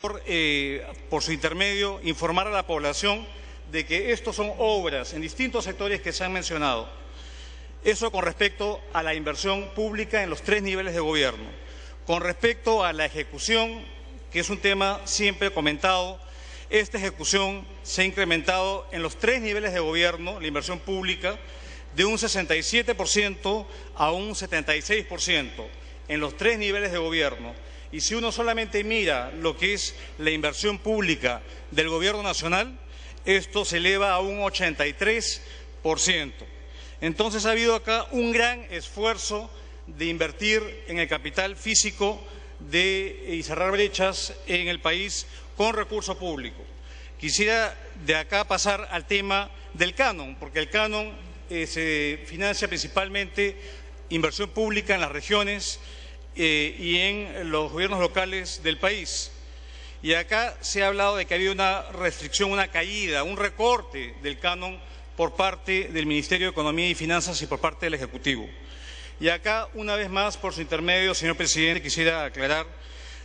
Por su intermedio, informar a la población de que estos son obras en distintos sectores que se han mencionado. Eso con respecto a la inversión pública en los 3 niveles de gobierno. Con respecto a la ejecución, que es un tema siempre comentado, esta ejecución se ha incrementado en los 3 niveles de gobierno, la inversión pública, de un 67% a un 76% en los 3 niveles de gobierno. Y si uno solamente mira lo que es la inversión pública del Gobierno Nacional, esto se eleva a un 83%. Entonces ha habido acá un gran esfuerzo de invertir en el capital físico y cerrar brechas en el país con recurso público. Quisiera de acá pasar al tema del canon, porque el canon se financia principalmente inversión pública en las regiones y en los gobiernos locales del país. Y acá se ha hablado de que había una restricción, una caída, un recorte del canon por parte del Ministerio de Economía y Finanzas y por parte del Ejecutivo. Y acá, una vez más, por su intermedio, señor presidente, quisiera aclarar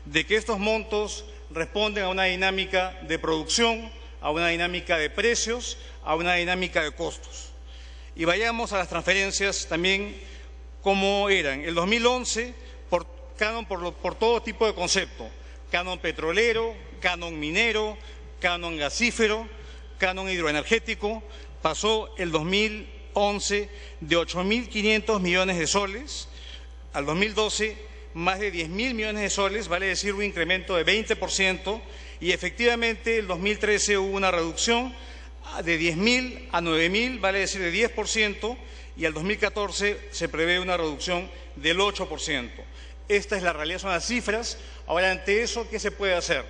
de que estos montos responden a una dinámica de producción, a una dinámica de precios, a una dinámica de costos. Y vayamos a las transferencias también como eran. El 2011, canon por todo tipo de concepto, canon petrolero, canon minero, canon gasífero, canon hidroenergético, pasó el 2011 de 8.500 millones de soles, al 2012 más de 10.000 millones de soles, vale decir un incremento de 20%, y efectivamente el 2013 hubo una reducción de 10.000 a 9.000, vale decir de 10%, y al 2014 se prevé una reducción del 8%. Esta es la realidad, son las cifras. Ahora, ante eso, ¿qué se puede hacer?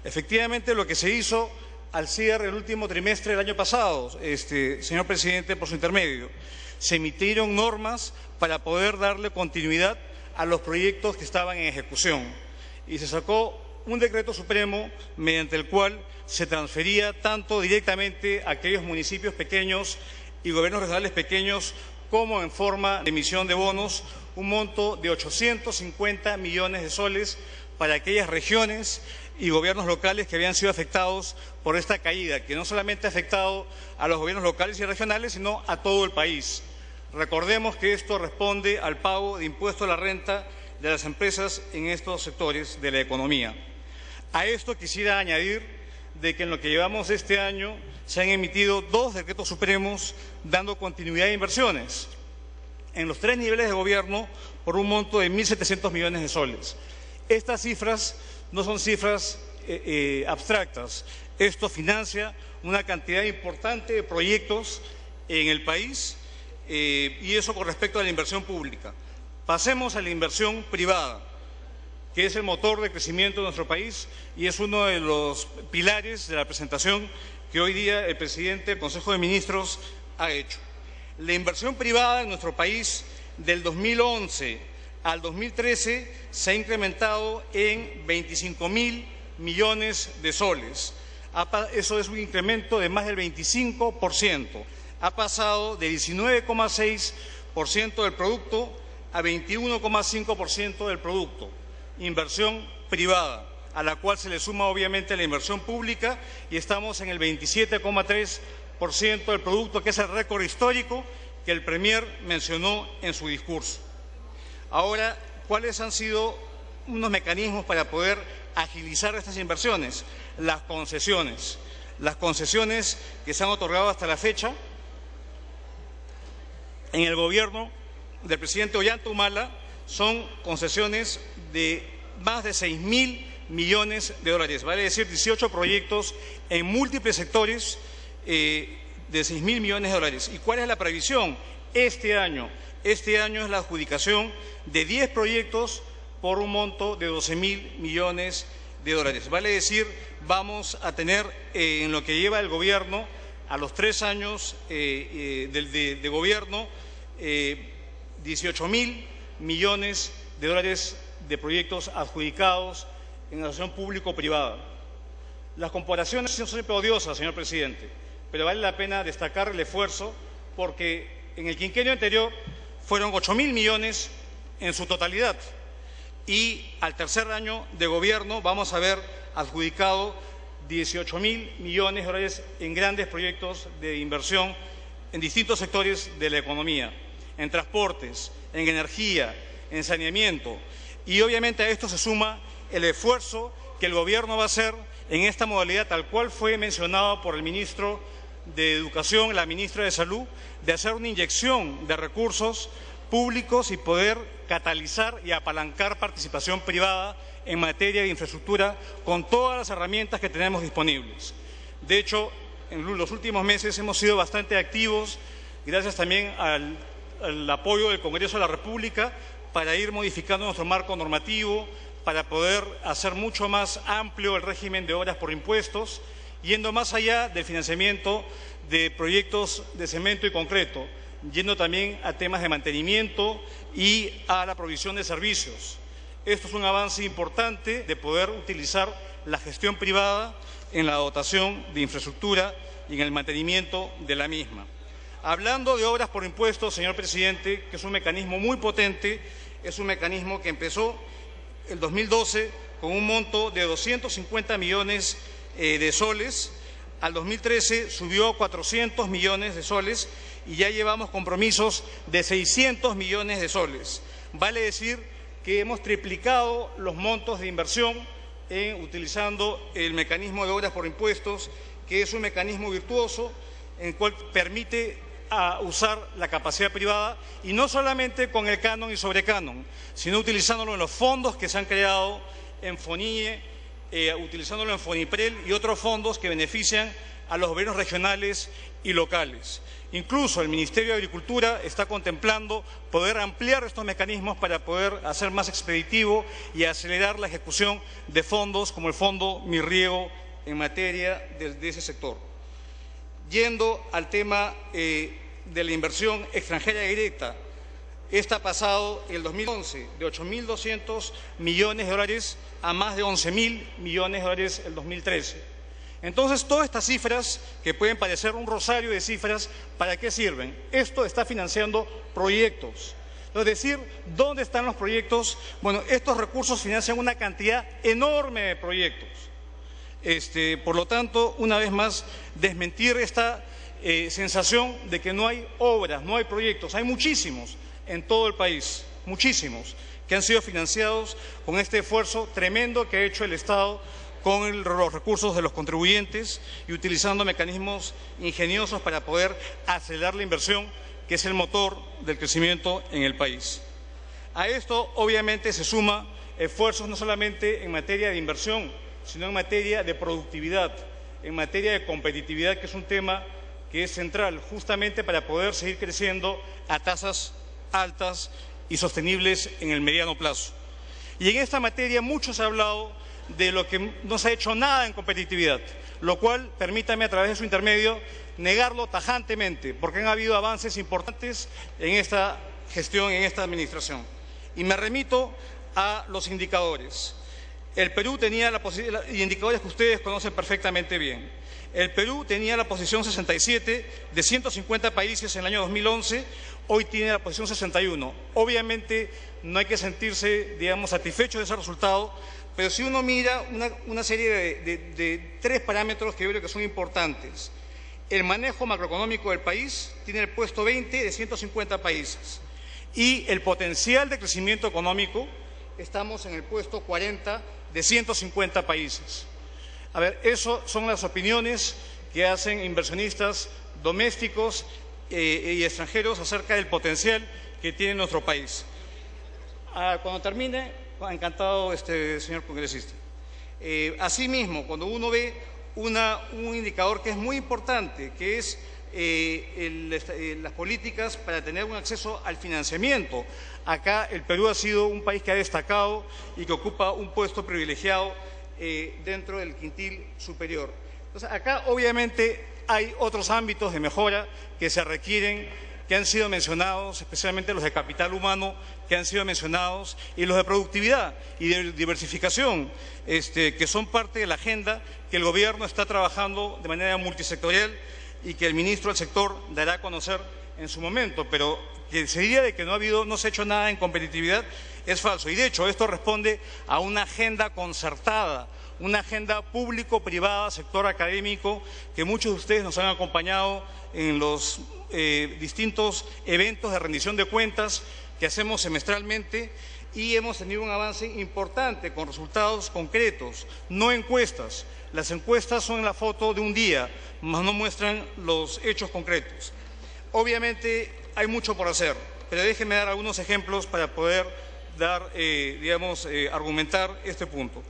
Efectivamente, lo que se hizo al cierre del último trimestre del año pasado, señor presidente, por su intermedio, se emitieron normas para poder darle continuidad a los proyectos que estaban en ejecución. Y se sacó un decreto supremo mediante el cual se transfería tanto directamente a aquellos municipios pequeños y gobiernos regionales pequeños como en forma de emisión de bonos, un monto de 850 millones de soles para aquellas regiones y gobiernos locales que habían sido afectados por esta caída, que no solamente ha afectado a los gobiernos locales y regionales, sino a todo el país. Recordemos que esto responde al pago de impuesto a la renta de las empresas en estos sectores de la economía. A esto quisiera añadir de que en lo que llevamos este año se han emitido 2 decretos supremos dando continuidad a inversiones en los 3 niveles de gobierno por un monto de 1.700 millones de soles. Estas cifras no son cifras abstractas. Esto financia una cantidad importante de proyectos en el país y eso con respecto a la inversión pública. Pasemos a la inversión privada, que es el motor de crecimiento de nuestro país y es uno de los pilares de la presentación que hoy día el presidente del Consejo de Ministros ha hecho. La inversión privada en nuestro país del 2011 al 2013 se ha incrementado en 25.000 millones de soles. Eso es un incremento de más del 25%. Ha pasado de 19,6% del producto a 21,5% del producto. Inversión privada, a la cual se le suma obviamente la inversión pública y estamos en el 27,3% del producto, que es el récord histórico que el Premier mencionó en su discurso. Ahora, ¿cuáles han sido unos mecanismos para poder agilizar estas inversiones? Las concesiones que se han otorgado hasta la fecha en el gobierno del presidente Ollanta Humala son concesiones de más de 6.000 millones de dólares, vale decir 18 proyectos en múltiples sectores de 6.000 millones de dólares. ¿Y cuál es la previsión? Este año es la adjudicación de 10 proyectos por un monto de 12.000 millones de dólares. Vale decir, vamos a tener en lo que lleva el gobierno, a los 3 años de gobierno, 18.000 millones de dólares de proyectos adjudicados en la asociación público-privada. Las comparaciones son siempre odiosas, señor presidente, pero vale la pena destacar el esfuerzo porque en el quinquenio anterior fueron 8.000 millones en su totalidad y al tercer año de gobierno vamos a ver adjudicado 18.000 millones de dólares en grandes proyectos de inversión en distintos sectores de la economía, en transportes, en energía, en saneamiento. Y obviamente a esto se suma el esfuerzo que el Gobierno va a hacer en esta modalidad, tal cual fue mencionado por el ministro de Educación, la ministra de Salud, de hacer una inyección de recursos públicos y poder catalizar y apalancar participación privada en materia de infraestructura con todas las herramientas que tenemos disponibles. De hecho, en los últimos meses hemos sido bastante activos, gracias también al apoyo del Congreso de la República, para ir modificando nuestro marco normativo, para poder hacer mucho más amplio el régimen de obras por impuestos, yendo más allá del financiamiento de proyectos de cemento y concreto, yendo también a temas de mantenimiento y a la provisión de servicios. Esto es un avance importante de poder utilizar la gestión privada en la dotación de infraestructura y en el mantenimiento de la misma. Hablando de obras por impuestos, señor presidente, que es un mecanismo muy potente, es un mecanismo que empezó el 2012 con un monto de 250 millones de soles, al 2013 subió a 400 millones de soles y ya llevamos compromisos de 600 millones de soles. Vale decir que hemos triplicado los montos de inversión utilizando el mecanismo de obras por impuestos, que es un mecanismo virtuoso en el cual permite usar la capacidad privada, y no solamente con el canon y sobrecanon, sino utilizándolo en los fondos que se han creado en FONIE, utilizándolo en FONIPREL y otros fondos que benefician a los gobiernos regionales y locales. Incluso el Ministerio de Agricultura está contemplando poder ampliar estos mecanismos para poder hacer más expeditivo y acelerar la ejecución de fondos como el Fondo Mi Riego en materia de ese sector. Yendo al tema de la inversión extranjera directa, esta ha pasado el 2011 de 8.200 millones de dólares a más de 11.000 millones de dólares el 2013. Entonces, todas estas cifras, que pueden parecer un rosario de cifras, ¿para qué sirven? Esto está financiando proyectos. Es decir, ¿dónde están los proyectos? Bueno, estos recursos financian una cantidad enorme de proyectos. Por lo tanto, una vez más, desmentir esta sensación de que no hay obras, no hay proyectos. Hay muchísimos en todo el país, muchísimos, que han sido financiados con este esfuerzo tremendo que ha hecho el Estado con los recursos de los contribuyentes y utilizando mecanismos ingeniosos para poder acelerar la inversión, que es el motor del crecimiento en el país. A esto, obviamente, se suma esfuerzos no solamente en materia de inversión, sino en materia de productividad, en materia de competitividad, que es un tema que es central justamente para poder seguir creciendo a tasas altas y sostenibles en el mediano plazo. Y en esta materia mucho se ha hablado de lo que no se ha hecho nada en competitividad, lo cual, permítame a través de su intermedio, negarlo tajantemente, porque han habido avances importantes en esta gestión, en esta administración. Y me remito a los indicadores. El Perú tenía y indicadores que ustedes conocen perfectamente bien. El Perú tenía la posición 67 de 150 países en el año 2011, hoy tiene la posición 61. Obviamente no hay que sentirse, digamos, satisfecho de ese resultado, pero si uno mira una serie de tres parámetros que yo creo que son importantes. El manejo macroeconómico del país tiene el puesto 20 de 150 países y el potencial de crecimiento económico estamos en el puesto 40 de 150 países. A ver, eso son las opiniones que hacen inversionistas domésticos y extranjeros acerca del potencial que tiene nuestro país. Cuando termine, encantado, señor congresista. Asimismo, cuando uno ve un indicador que es muy importante, que es las políticas para tener un acceso al financiamiento. Acá el Perú ha sido un país que ha destacado y que ocupa un puesto privilegiado dentro del quintil superior. Entonces, acá obviamente hay otros ámbitos de mejora que se requieren, que han sido mencionados, especialmente los de capital humano, que han sido mencionados, y los de productividad y de diversificación, que son parte de la agenda que el Gobierno está trabajando de manera multisectorial y que el ministro del sector dará a conocer en su momento, pero que se diga de que no se ha hecho nada en competitividad es falso. Y de hecho esto responde a una agenda concertada, una agenda público-privada, sector académico, que muchos de ustedes nos han acompañado en los distintos eventos de rendición de cuentas que hacemos semestralmente, y hemos tenido un avance importante con resultados concretos, no encuestas. Las encuestas son la foto de un día, mas no muestran los hechos concretos. Obviamente hay mucho por hacer, pero déjenme dar algunos ejemplos para poder argumentar este punto.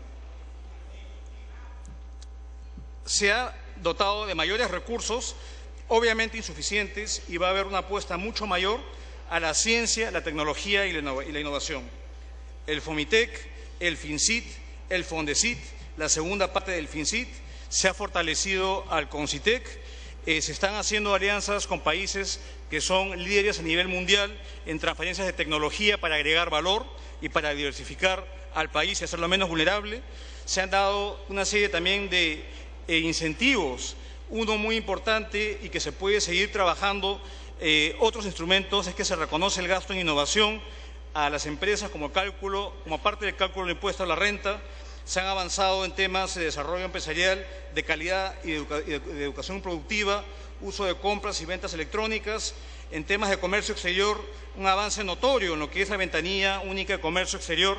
Se ha dotado de mayores recursos, obviamente insuficientes, y va a haber una apuesta mucho mayor a la ciencia, la tecnología y la innovación. El FOMITEC, el FINCIT, el FONDECIT, la segunda parte del FINCIT, se ha fortalecido al CONCITEC, se están haciendo alianzas con países que son líderes a nivel mundial en transferencias de tecnología para agregar valor y para diversificar al país y hacerlo menos vulnerable. Se han dado una serie también de incentivos, uno muy importante y que se puede seguir trabajando, otros instrumentos, es que se reconoce el gasto en innovación a las empresas como parte del cálculo del impuesto a la renta. Se han avanzado en temas de desarrollo empresarial, de calidad y de educación productiva, uso de compras y ventas electrónicas. En temas de comercio exterior, un avance notorio en lo que es la ventanilla única de comercio exterior,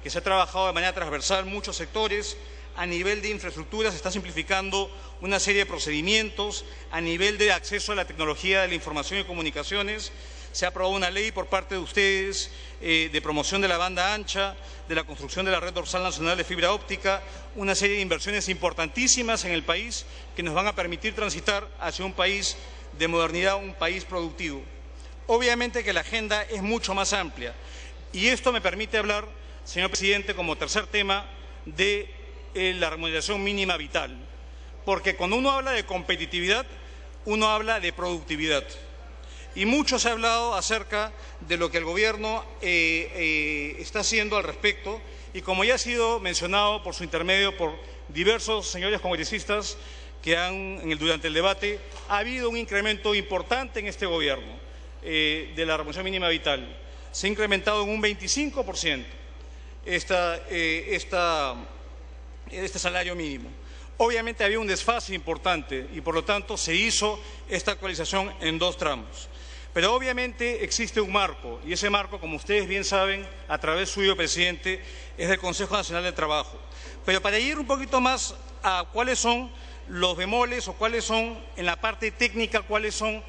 que se ha trabajado de manera transversal en muchos sectores. A nivel de infraestructura se está simplificando una serie de procedimientos. A nivel de acceso a la tecnología de la información y comunicaciones, se ha aprobado una ley por parte de ustedes de promoción de la banda ancha, de la construcción de la red dorsal nacional de fibra óptica, una serie de inversiones importantísimas en el país que nos van a permitir transitar hacia un país de modernidad, un país productivo. Obviamente que la agenda es mucho más amplia, y esto me permite hablar, señor presidente, como tercer tema, de la remuneración mínima vital, porque cuando uno habla de competitividad, uno habla de productividad. Y mucho se ha hablado acerca de lo que el Gobierno está haciendo al respecto, y como ya ha sido mencionado por su intermedio por diversos señores congresistas que durante el debate, ha habido un incremento importante en este Gobierno de la remuneración mínima vital. Se ha incrementado en un 25% este salario mínimo. Obviamente había un desfase importante y por lo tanto se hizo esta actualización en 2 tramos. Pero obviamente existe un marco, y ese marco, como ustedes bien saben, a través suyo, presidente, es del Consejo Nacional de Trabajo. Pero para ir un poquito más a cuáles son los bemoles o cuáles son, en la parte técnica, cuáles son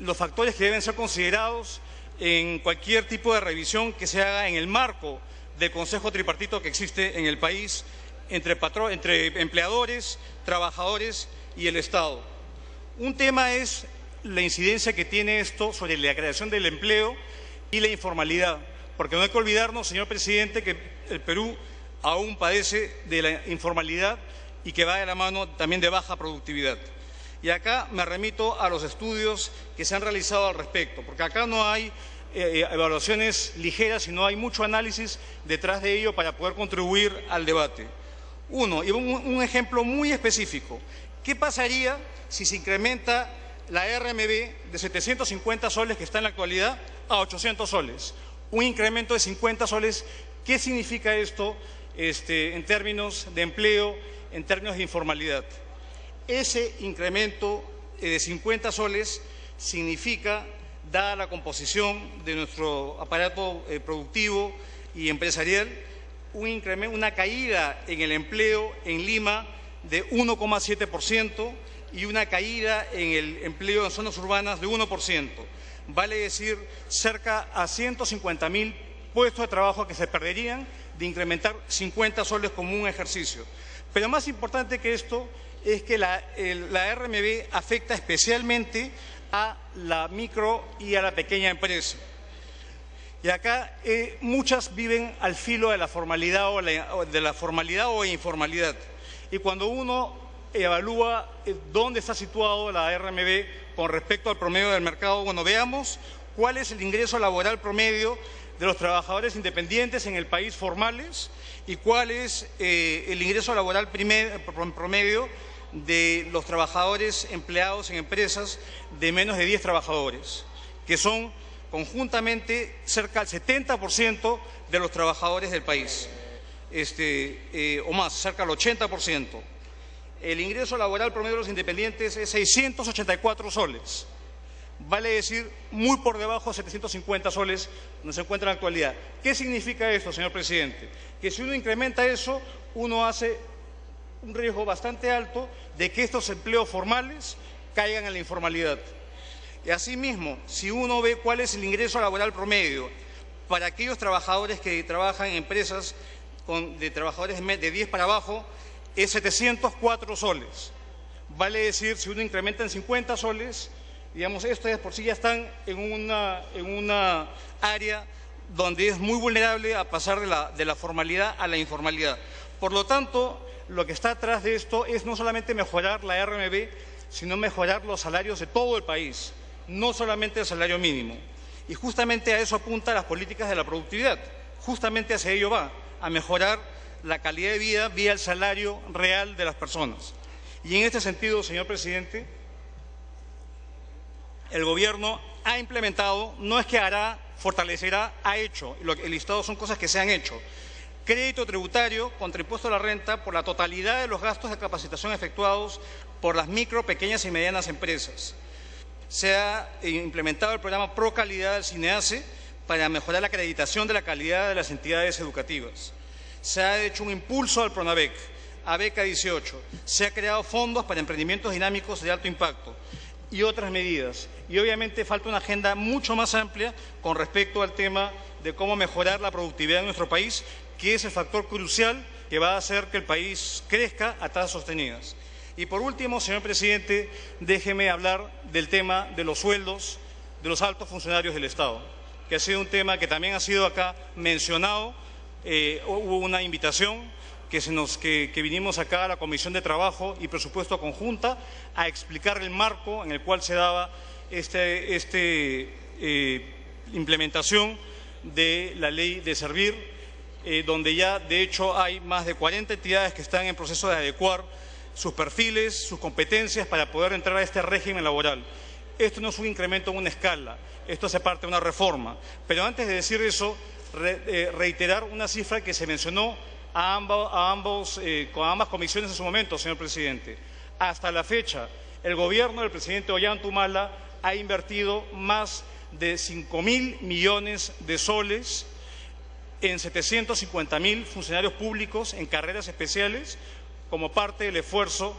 los factores que deben ser considerados en cualquier tipo de revisión que se haga en el marco del Consejo Tripartito que existe en el país, entre empleadores, trabajadores y el Estado. Un tema es la incidencia que tiene esto sobre la creación del empleo y la informalidad, porque no hay que olvidarnos, señor presidente, que el Perú aún padece de la informalidad y que va de la mano también de baja productividad. Y acá me remito a los estudios que se han realizado al respecto, porque acá no hay evaluaciones ligeras, sino hay mucho análisis detrás de ello para poder contribuir al debate. Uno, y un ejemplo muy específico, ¿qué pasaría si se incrementa la RMB de 750 soles que está en la actualidad a 800 soles? Un incremento de 50 soles, ¿qué significa esto en términos de empleo, en términos de informalidad? Ese incremento de 50 soles significa, dada la composición de nuestro aparato productivo y empresarial, una caída en el empleo en Lima de 1,7% y una caída en el empleo en zonas urbanas de 1%. Vale decir, cerca a 150.000 puestos de trabajo que se perderían de incrementar 50 soles como un ejercicio. Pero más importante que esto es que la RMB afecta especialmente a la micro y a la pequeña empresa. Y acá muchas viven al filo de la formalidad o informalidad. Y cuando uno evalúa dónde está situado la RMB con respecto al promedio del mercado, bueno, veamos cuál es el ingreso laboral promedio de los trabajadores independientes en el país formales y cuál es el ingreso laboral promedio de los trabajadores empleados en empresas de menos de 10 trabajadores, que son conjuntamente cerca del 70% de los trabajadores del país. o más, cerca del 80%. El ingreso laboral promedio de los independientes es 684 soles. Vale decir, muy por debajo de 750 soles donde se encuentra en la actualidad. ¿Qué significa esto, señor presidente? Que si uno incrementa eso, uno hace un riesgo bastante alto de que estos empleos formales caigan en la informalidad. Y asimismo, si uno ve cuál es el ingreso laboral promedio para aquellos trabajadores que trabajan en empresas de trabajadores de 10 para abajo, es 704 soles. Vale decir, si uno incrementa en 50 soles, digamos, estos por sí ya están en una área donde es muy vulnerable a pasar de la formalidad a la informalidad. Por lo tanto, lo que está atrás de esto es no solamente mejorar la RMB, sino mejorar los salarios de todo el país, no solamente el salario mínimo. Y justamente a eso apuntan las políticas de la productividad, justamente hacia ello va, a mejorar la calidad de vida vía el salario real de las personas. Y en este sentido, señor presidente, el Gobierno ha implementado, no es que hará, fortalecerá, ha hecho. El listado son cosas que se han hecho. Crédito tributario contra impuesto a la renta por la totalidad de los gastos de capacitación efectuados por las micro, pequeñas y medianas empresas. Se ha implementado el programa Pro Calidad del CINEACE para mejorar la acreditación de la calidad de las entidades educativas. Se ha hecho un impulso al PRONAVEC, a Beca 18. Se ha creado fondos para emprendimientos dinámicos de alto impacto y otras medidas. Y obviamente falta una agenda mucho más amplia con respecto al tema de cómo mejorar la productividad en nuestro país, que es el factor crucial que va a hacer que el país crezca a tasas sostenidas. Y por último, señor presidente, déjeme hablar del tema de los sueldos de los altos funcionarios del Estado, que ha sido un tema que también ha sido acá mencionado. Hubo una invitación que vinimos acá a la Comisión de Trabajo y Presupuesto Conjunta a explicar el marco en el cual se daba implementación de la ley de servir, donde ya de hecho hay más de 40 entidades que están en proceso de adecuar sus perfiles, sus competencias para poder entrar a este régimen laboral. Esto no es un incremento en una escala, esto hace parte de una reforma. Pero antes de decir eso, reiterar una cifra que se mencionó con ambas comisiones en su momento, señor presidente. Hasta la fecha, el gobierno del presidente Ollanta Humala ha invertido más de 5.000 millones de soles en 750.000 funcionarios públicos en carreras especiales como parte del esfuerzo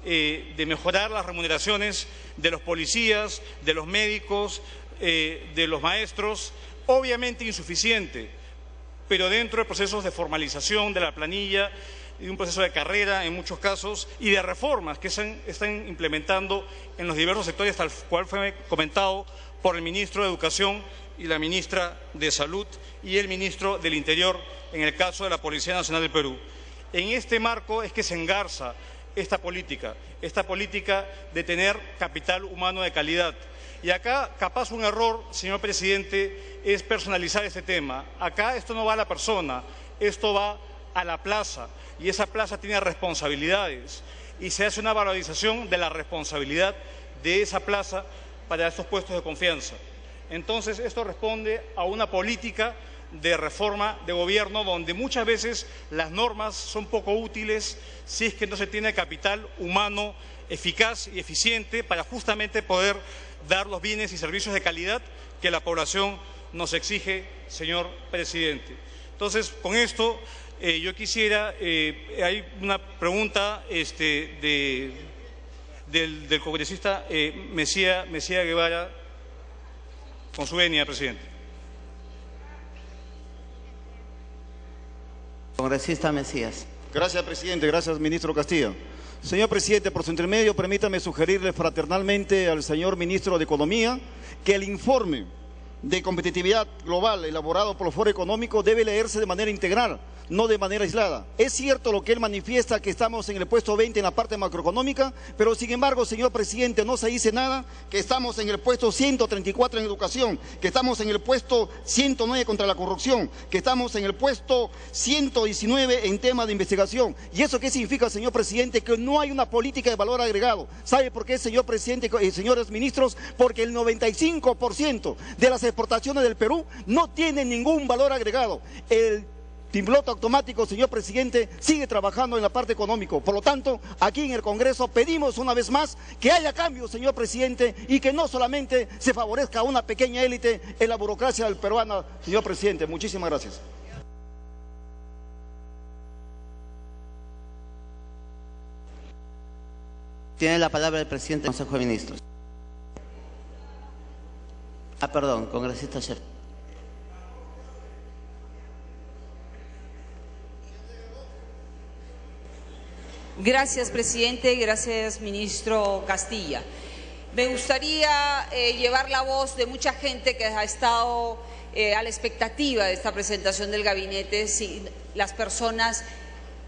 de mejorar las remuneraciones de los policías, de los médicos, de los maestros, obviamente insuficiente, pero dentro de procesos de formalización de la planilla y un proceso de carrera en muchos casos y de reformas que se están implementando en los diversos sectores, tal cual fue comentado por el ministro de Educación y la ministra de Salud y el ministro del Interior en el caso de la Policía Nacional del Perú. En este marco es que se engarza esta política de tener capital humano de calidad. Y acá, capaz un error, señor presidente, es personalizar este tema. Acá esto no va a la persona, esto va a la plaza, y esa plaza tiene responsabilidades, y se hace una valorización de la responsabilidad de esa plaza para estos puestos de confianza. Entonces, esto responde a una política de reforma de gobierno donde muchas veces las normas son poco útiles si es que no se tiene capital humano eficaz y eficiente para justamente poder dar los bienes y servicios de calidad que la población nos exige, señor presidente. Entonces, con esto yo quisiera, hay una pregunta del congresista Mejía Guevara, con su venia, presidente. Congresista Mesías. Gracias, presidente. Gracias, ministro Castillo. Señor presidente, por su intermedio, permítame sugerirle fraternalmente al señor ministro de Economía que el informe de competitividad global elaborado por el Foro Económico debe leerse de manera integral, no de manera aislada. Es cierto lo que él manifiesta, que estamos en el puesto 20 en la parte macroeconómica, pero sin embargo, señor presidente, no se dice nada que estamos en el puesto 134 en educación, que estamos en el puesto 109 contra la corrupción, que estamos en el puesto 119 en tema de investigación. ¿Y eso qué significa, señor presidente? Que no hay una política de valor agregado. ¿Sabe por qué, señor presidente y señores ministros? Porque el 95% de las exportaciones del Perú no tienen ningún valor agregado. El piloto automático, señor presidente, sigue trabajando en la parte económica. Por lo tanto, aquí en el Congreso pedimos una vez más que haya cambios, señor presidente, y que no solamente se favorezca a una pequeña élite en la burocracia peruana, señor presidente. Muchísimas gracias. Tiene la palabra el presidente del Consejo de Ministros. Perdón, congresista Chef. Gracias, presidente. Gracias, ministro Castilla. Me gustaría llevar la voz de mucha gente que ha estado a la expectativa de esta presentación del gabinete, las personas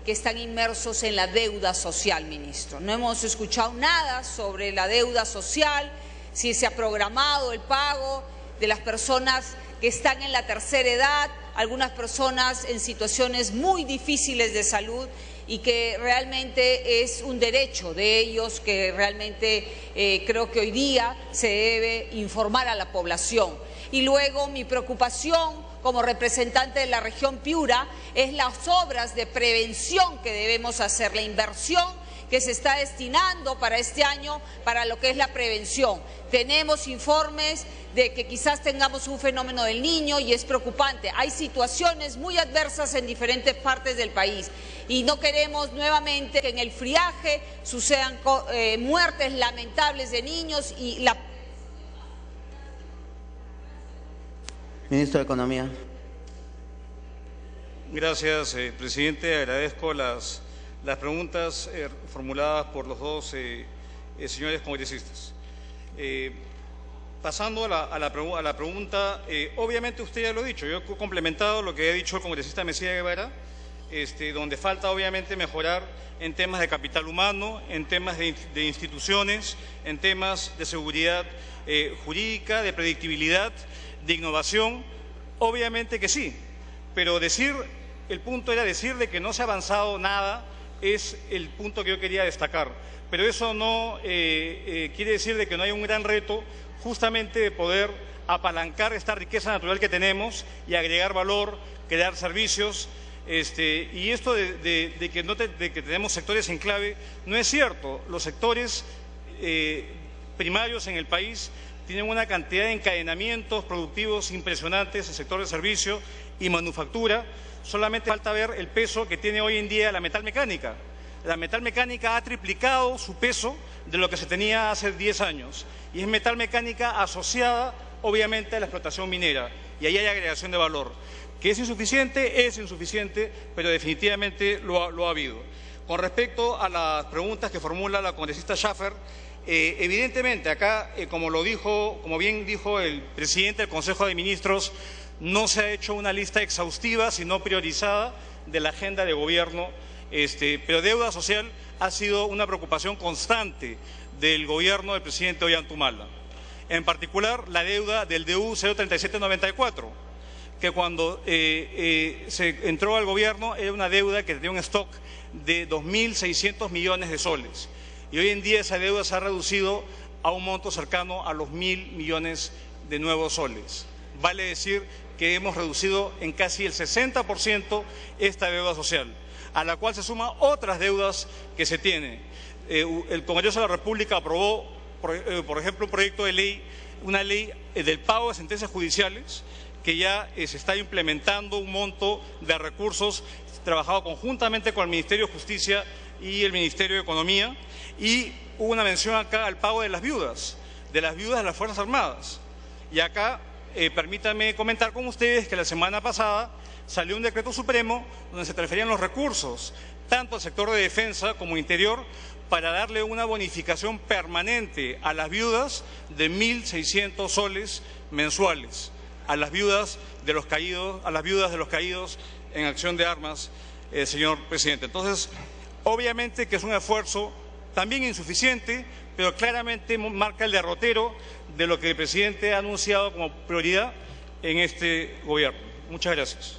que están inmersos en la deuda social, ministro. No hemos escuchado nada sobre la deuda social, si se ha programado el pago de las personas que están en la tercera edad, algunas personas en situaciones muy difíciles de salud y que realmente es un derecho de ellos que realmente creo que hoy día se debe informar a la población. Y luego mi preocupación como representante de la región Piura es las obras de prevención que debemos hacer, la inversión que se está destinando para este año para lo que es la prevención. Tenemos informes de que quizás tengamos un fenómeno del niño y es preocupante. Hay situaciones muy adversas en diferentes partes del país y no queremos nuevamente que en el friaje sucedan muertes lamentables de niños y la... Ministro de Economía. Gracias, presidente. Agradezco las preguntas formuladas por los dos señores congresistas. Pasando a la pregunta, obviamente usted ya lo ha dicho, yo he complementado lo que ha dicho el congresista Mesía Guevara, donde falta obviamente mejorar en temas de capital humano, en temas de instituciones, en temas de seguridad jurídica, de predictibilidad, de innovación, obviamente que sí, pero el punto era decir de que no se ha avanzado nada, es el punto que yo quería destacar, pero eso no quiere decir de que no hay un gran reto justamente de poder apalancar esta riqueza natural que tenemos y agregar valor, crear servicios, y esto de que tenemos sectores en clave no es cierto. Los sectores primarios en el país tienen una cantidad de encadenamientos productivos impresionantes, el sector de servicio y manufactura. Solamente falta ver el peso que tiene hoy en día la metalmecánica. La metalmecánica ha triplicado su peso de lo que se tenía hace 10 años y es metalmecánica asociada obviamente a la explotación minera y ahí hay agregación de valor. ¿Que es insuficiente, pero definitivamente lo ha habido. Con respecto a las preguntas que formula la congresista Schaffer, evidentemente acá, como bien dijo el presidente del Consejo de Ministros, no se ha hecho una lista exhaustiva, sino priorizada de la agenda de gobierno, pero deuda social ha sido una preocupación constante del gobierno del presidente Ollantumala. En particular, la deuda del DU 03794, que cuando se entró al gobierno era una deuda que tenía un stock de 2.600 millones de soles. Y hoy en día esa deuda se ha reducido a un monto cercano a los 1.000 millones de nuevos soles. Vale decir que hemos reducido en casi el 60% esta deuda social, a la cual se suman otras deudas que se tienen. El Congreso de la República aprobó, por ejemplo, un proyecto de ley, una ley del pago de sentencias judiciales, que ya se está implementando un monto de recursos trabajado conjuntamente con el Ministerio de Justicia y el Ministerio de Economía, y hubo una mención acá al pago de las viudas de las Fuerzas Armadas. Y acá, permítanme comentar con ustedes que la semana pasada salió un decreto supremo donde se transferían los recursos, tanto al sector de defensa como interior, para darle una bonificación permanente a las viudas de 1.600 soles mensuales, a las viudas de los caídos en acción de armas, señor presidente. Entonces, obviamente que es un esfuerzo también insuficiente, pero claramente marca el derrotero de lo que el presidente ha anunciado como prioridad en este gobierno. Muchas gracias.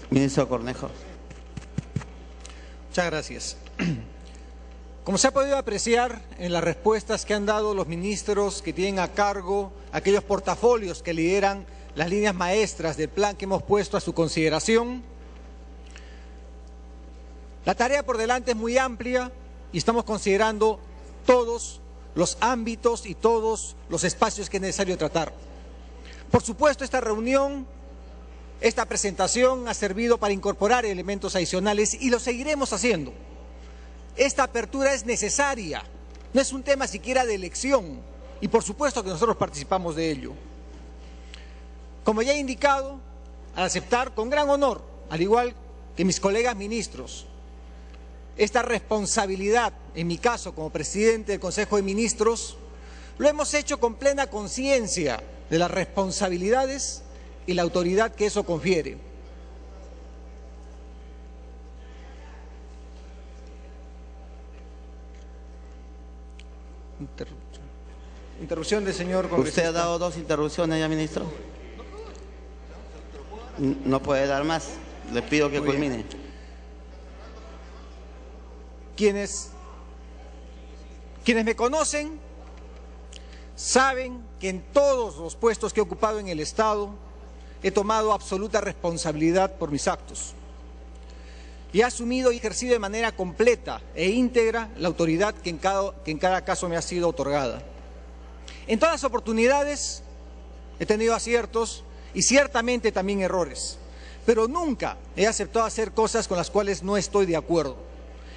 Ministro Cornejo. Muchas gracias. Como se ha podido apreciar en las respuestas que han dado los ministros que tienen a cargo aquellos portafolios que lideran las líneas maestras del plan que hemos puesto a su consideración. La tarea por delante es muy amplia y estamos considerando todos los ámbitos y todos los espacios que es necesario tratar. Por supuesto, esta reunión, esta presentación ha servido para incorporar elementos adicionales y lo seguiremos haciendo. Esta apertura es necesaria, no es un tema siquiera de elección y por supuesto que nosotros participamos de ello. Como ya he indicado, al aceptar con gran honor, al igual que mis colegas ministros, esta responsabilidad, en mi caso como presidente del Consejo de Ministros, lo hemos hecho con plena conciencia de las responsabilidades y la autoridad que eso confiere. Interrupción del señor congresista. ¿Usted ha dado 2 interrupciones ya, ministro? No puede dar más. Le pido que culmine. Quienes me conocen saben que en todos los puestos que he ocupado en el Estado he tomado absoluta responsabilidad por mis actos y he asumido y ejercido de manera completa e íntegra la autoridad que en cada caso me ha sido otorgada. En todas las oportunidades he tenido aciertos y ciertamente también errores, pero nunca he aceptado hacer cosas con las cuales no estoy de acuerdo.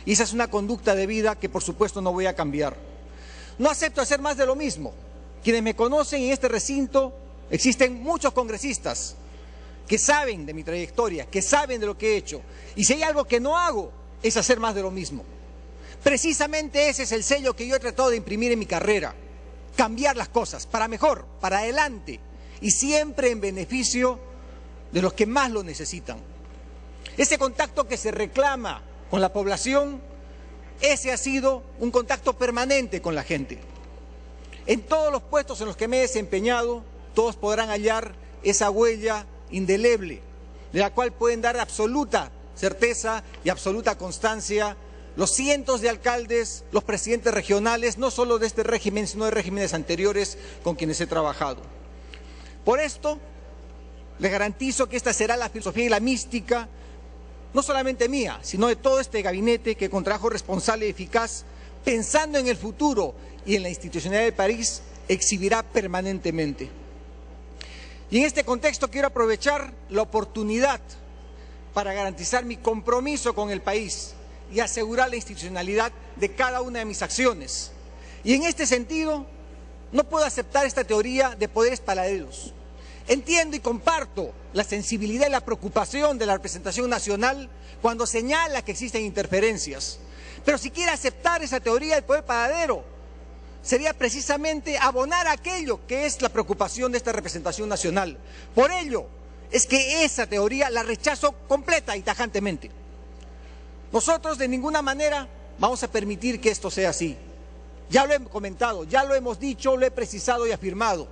Y esa es una conducta de vida que por supuesto no voy a cambiar. No acepto hacer más de lo mismo. Quienes me conocen en este recinto, existen muchos congresistas que saben de mi trayectoria, que saben de lo que he hecho. Y si hay algo que no hago, es hacer más de lo mismo. Precisamente ese es el sello que yo he tratado de imprimir en mi carrera. Cambiar las cosas para mejor, para adelante y siempre en beneficio de los que más lo necesitan. Ese contacto que se reclama con la población, ese ha sido un contacto permanente con la gente. En todos los puestos en los que me he desempeñado, todos podrán hallar esa huella indeleble, de la cual pueden dar absoluta certeza y absoluta constancia los cientos de alcaldes, los presidentes regionales, no solo de este régimen, sino de regímenes anteriores con quienes he trabajado. Por esto, les garantizo que esta será la filosofía y la mística no solamente mía, sino de todo este gabinete que con trabajo responsable y eficaz, pensando en el futuro y en la institucionalidad del país, exhibirá permanentemente. Y en este contexto quiero aprovechar la oportunidad para garantizar mi compromiso con el país y asegurar la institucionalidad de cada una de mis acciones. Y en este sentido, no puedo aceptar esta teoría de poderes paralelos. Entiendo y comparto la sensibilidad y la preocupación de la representación nacional cuando señala que existen interferencias. Pero si quiere aceptar esa teoría del poder paralelo, sería precisamente abonar aquello que es la preocupación de esta representación nacional. Por ello, es que esa teoría la rechazo completa y tajantemente. Nosotros de ninguna manera vamos a permitir que esto sea así. Ya lo he comentado, ya lo hemos dicho, lo he precisado y afirmado.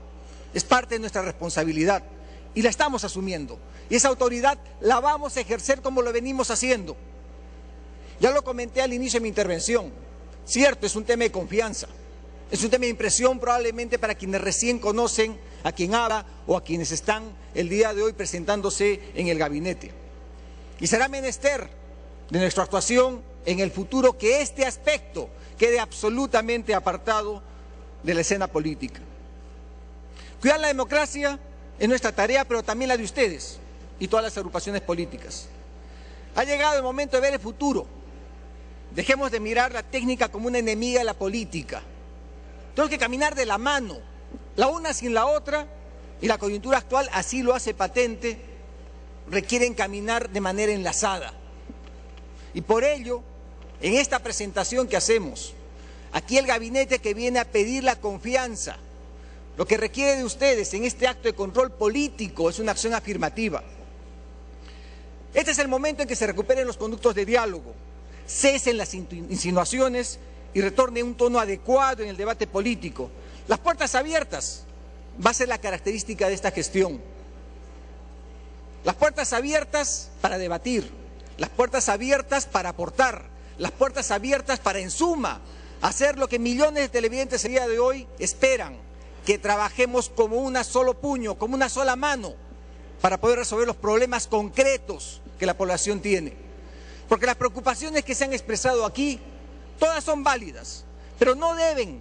Es parte de nuestra responsabilidad y la estamos asumiendo. Y esa autoridad la vamos a ejercer como lo venimos haciendo. Ya lo comenté al inicio de mi intervención. Cierto, es un tema de confianza. Es un tema de impresión probablemente para quienes recién conocen a quien habla o a quienes están el día de hoy presentándose en el gabinete. Y será menester de nuestra actuación en el futuro que este aspecto quede absolutamente apartado de la escena política. Cuidar la democracia es nuestra tarea, pero también la de ustedes y todas las agrupaciones políticas. Ha llegado el momento de ver el futuro. Dejemos de mirar la técnica como una enemiga de la política. Tenemos que caminar de la mano, la una sin la otra, y la coyuntura actual así lo hace patente, requieren caminar de manera enlazada. Y por ello, en esta presentación que hacemos, aquí el gabinete que viene a pedir la confianza, lo que requiere de ustedes en este acto de control político es una acción afirmativa. Este es el momento en que se recuperen los conductos de diálogo, cesen las insinuaciones y retorne un tono adecuado en el debate político. Las puertas abiertas va a ser la característica de esta gestión. Las puertas abiertas para debatir, las puertas abiertas para aportar, las puertas abiertas para, en suma, hacer lo que millones de televidentes el día de hoy esperan, que trabajemos como un solo puño, como una sola mano, para poder resolver los problemas concretos que la población tiene. Porque las preocupaciones que se han expresado aquí, todas son válidas, pero no deben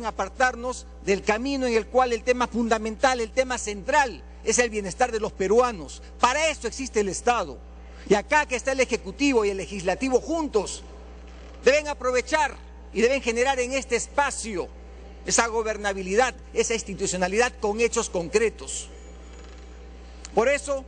apartarnos del camino en el cual el tema fundamental, el tema central, es el bienestar de los peruanos. Para eso existe el Estado. Y acá que está el Ejecutivo y el Legislativo juntos, deben aprovechar y deben generar en este espacio esa gobernabilidad, esa institucionalidad con hechos concretos. Por eso,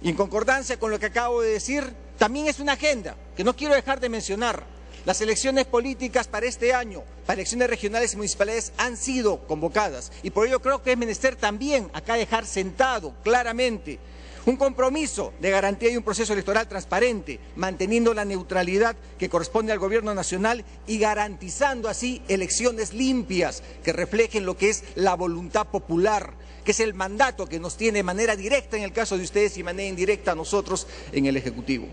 y en concordancia con lo que acabo de decir, también es una agenda que no quiero dejar de mencionar. Las elecciones políticas para este año, para elecciones regionales y municipales, han sido convocadas. Y por ello creo que es menester también acá dejar sentado claramente un compromiso de garantía y un proceso electoral transparente, manteniendo la neutralidad que corresponde al Gobierno Nacional y garantizando así elecciones limpias que reflejen lo que es la voluntad popular, que es el mandato que nos tiene de manera directa en el caso de ustedes y de manera indirecta a nosotros en el Ejecutivo.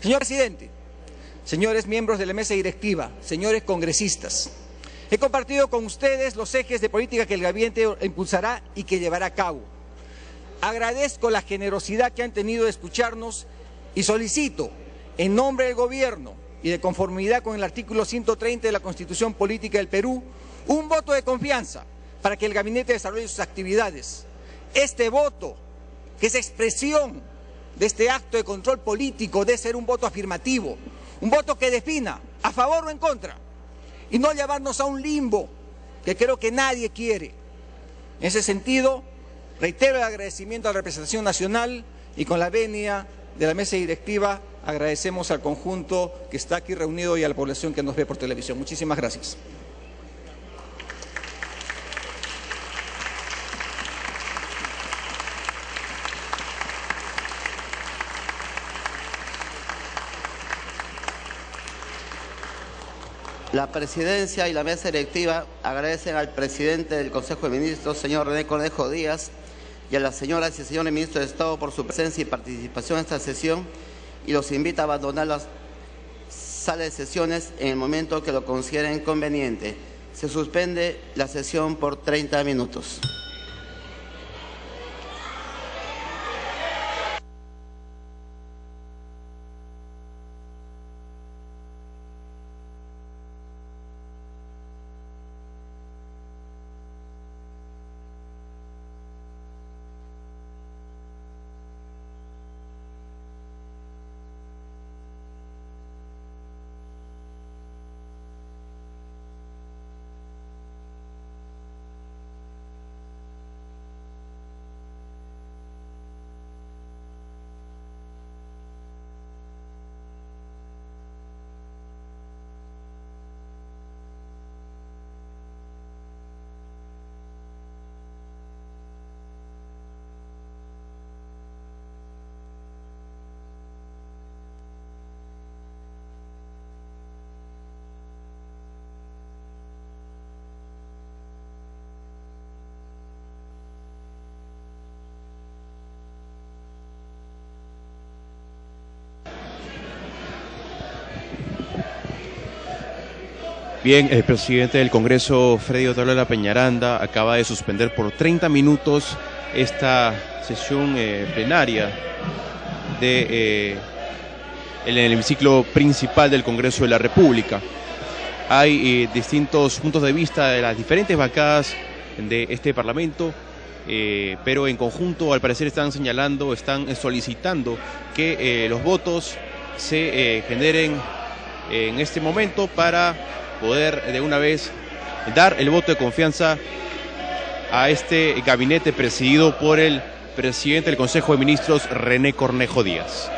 Señor Presidente, señores miembros de la mesa directiva, señores congresistas, he compartido con ustedes los ejes de política que el gabinete impulsará y que llevará a cabo. Agradezco la generosidad que han tenido de escucharnos y solicito, en nombre del Gobierno y de conformidad con el artículo 130 de la Constitución Política del Perú, un voto de confianza para que el gabinete desarrolle sus actividades. Este voto, que es expresión de este acto de control político, debe ser un voto afirmativo, un voto que defina a favor o en contra, y no llevarnos a un limbo que creo que nadie quiere. En ese sentido, reitero el agradecimiento a la representación nacional y con la venia de la mesa directiva agradecemos al conjunto que está aquí reunido y a la población que nos ve por televisión. Muchísimas gracias. La presidencia y la mesa directiva agradecen al presidente del Consejo de Ministros, señor René Cornejo Díaz, y a las señoras y señores ministros de Estado por su presencia y participación en esta sesión, y los invita a abandonar las salas de sesiones en el momento que lo consideren conveniente. Se suspende la sesión por 30 minutos. Bien, el presidente del Congreso, Freddy Otárola Peñaranda, acaba de suspender por 30 minutos esta sesión plenaria en el hemiciclo principal del Congreso de la República. Hay distintos puntos de vista de las diferentes bancadas de este Parlamento, pero en conjunto al parecer están solicitando que los votos se generen en este momento para poder de una vez dar el voto de confianza a este gabinete presidido por el presidente del Consejo de Ministros, René Cornejo Díaz.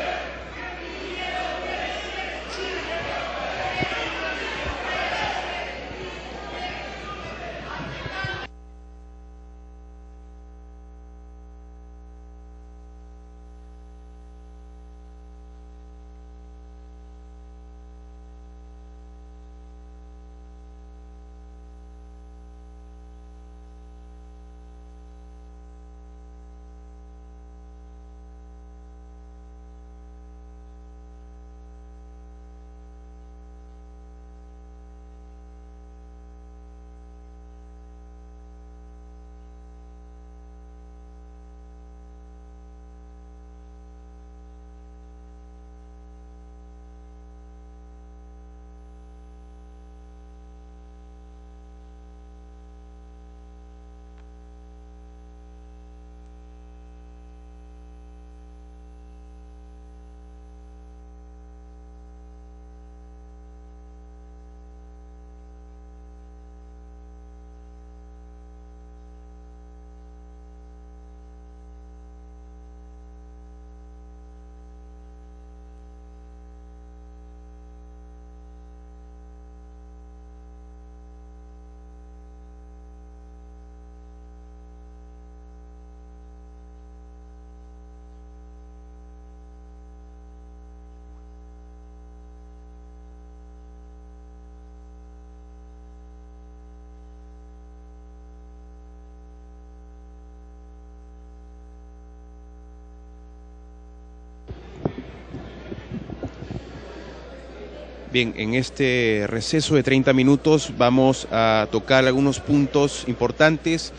Bien, en este receso de 30 minutos vamos a tocar algunos puntos importantes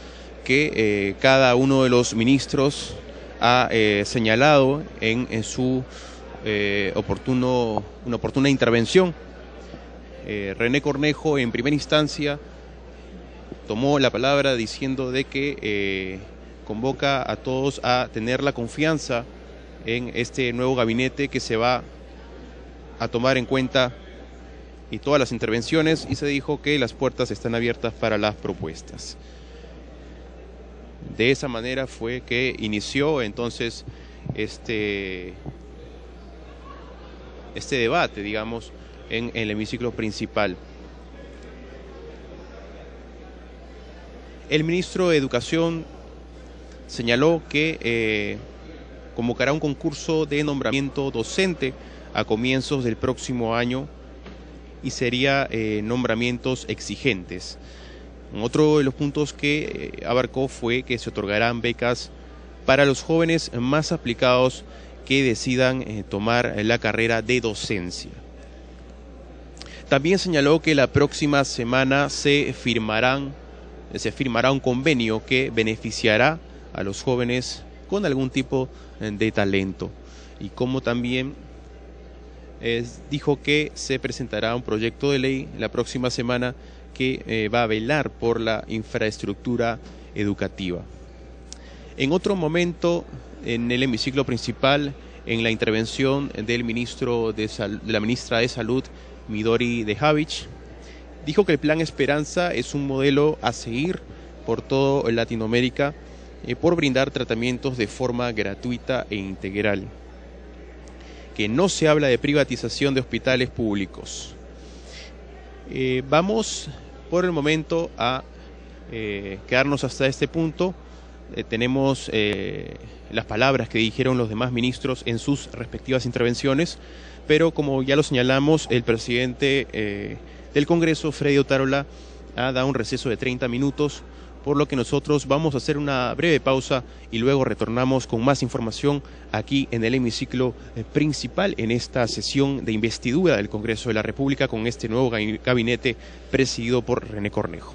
que cada uno de los ministros ha señalado en su una oportuna intervención. René Cornejo, en primera instancia, tomó la palabra diciendo de que convoca a todos a tener la confianza en este nuevo gabinete que se va a tomar en cuenta y todas las intervenciones, y se dijo que las puertas están abiertas para las propuestas. De esa manera fue que inició entonces este debate, digamos, en el hemiciclo principal. El ministro de Educación señaló que convocará un concurso de nombramiento docente a comienzos del próximo año y sería nombramientos exigentes. Otro de los puntos que abarcó fue que se otorgarán becas para los jóvenes más aplicados que decidan tomar la carrera de docencia. También señaló que la próxima semana se firmará un convenio que beneficiará a los jóvenes con algún tipo de talento, y como también dijo que se presentará un proyecto de ley la próxima semana que va a velar por la infraestructura educativa. En otro momento, en el hemiciclo principal, en la intervención del de la ministra de Salud, Midori Dejavić, dijo que el Plan Esperanza es un modelo a seguir por toda Latinoamérica por brindar tratamientos de forma gratuita e integral, que no se habla de privatización de hospitales públicos. Vamos por el momento a quedarnos hasta este punto. Tenemos las palabras que dijeron los demás ministros en sus respectivas intervenciones, pero como ya lo señalamos, el presidente del Congreso, Freddy Otárola, ha dado un receso de 30 minutos, por lo que nosotros vamos a hacer una breve pausa y luego retornamos con más información aquí en el hemiciclo principal en esta sesión de investidura del Congreso de la República con este nuevo gabinete presidido por René Cornejo.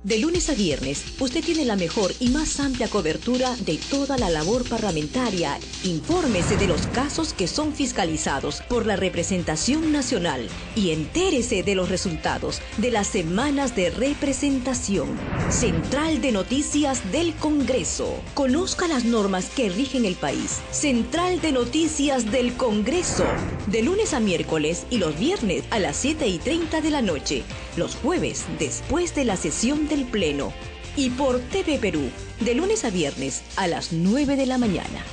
De lunes a viernes, usted tiene la mejor y más amplia cobertura de toda la labor parlamentaria. Infórmese de los casos que son fiscalizados por la representación nacional y entérese de los resultados de las semanas de representación. Central de Noticias del Congreso. Conozca las normas que rigen el país. Central de Noticias del Congreso. De lunes a miércoles y los viernes a las 7:30 de la noche. Los jueves después de la sesión del Pleno, y por TV Perú, de lunes a viernes a las 9 de la mañana.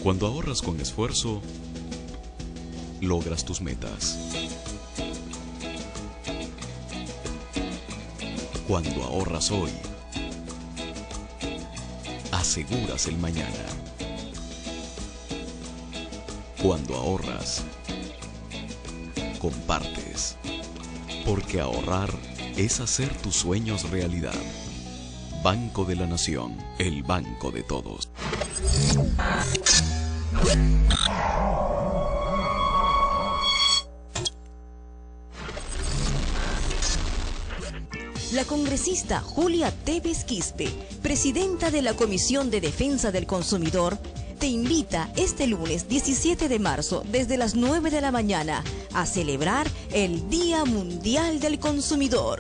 Cuando ahorras con esfuerzo, logras tus metas. Cuando ahorras hoy, aseguras el mañana. Cuando ahorras, compartes. Porque ahorrar es hacer tus sueños realidad. Banco de la Nación, el banco de todos. La congresista Julia Tevez Quispe, presidenta de la Comisión de Defensa del Consumidor, te invita este lunes 17 de marzo desde las 9 de la mañana a celebrar el Día Mundial del Consumidor.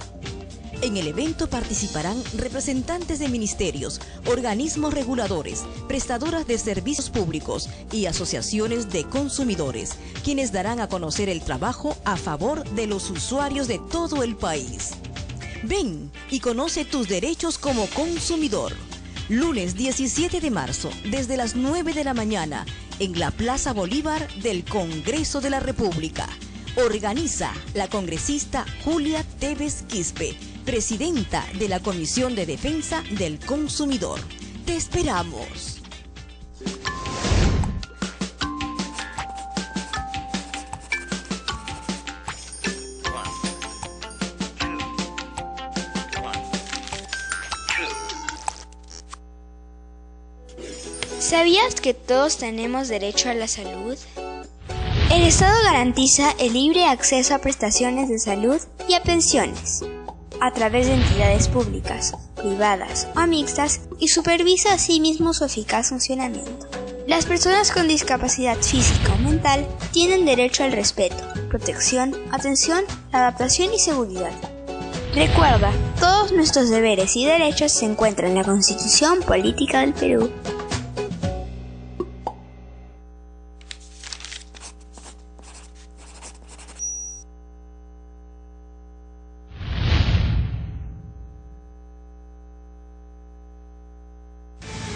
En el evento participarán representantes de ministerios, organismos reguladores, prestadoras de servicios públicos y asociaciones de consumidores, quienes darán a conocer el trabajo a favor de los usuarios de todo el país. Ven y conoce tus derechos como consumidor. Lunes 17 de marzo, desde las 9 de la mañana, en la Plaza Bolívar del Congreso de la República. Organiza la congresista Julia Tevez Quispe, presidenta de la Comisión de Defensa del Consumidor. Te esperamos. ¿Sabías que todos tenemos derecho a la salud? El Estado garantiza el libre acceso a prestaciones de salud y a pensiones, a través de entidades públicas, privadas o mixtas, y supervisa asimismo su eficaz funcionamiento. Las personas con discapacidad física o mental tienen derecho al respeto, protección, atención, adaptación y seguridad. Recuerda, todos nuestros deberes y derechos se encuentran en la Constitución Política del Perú.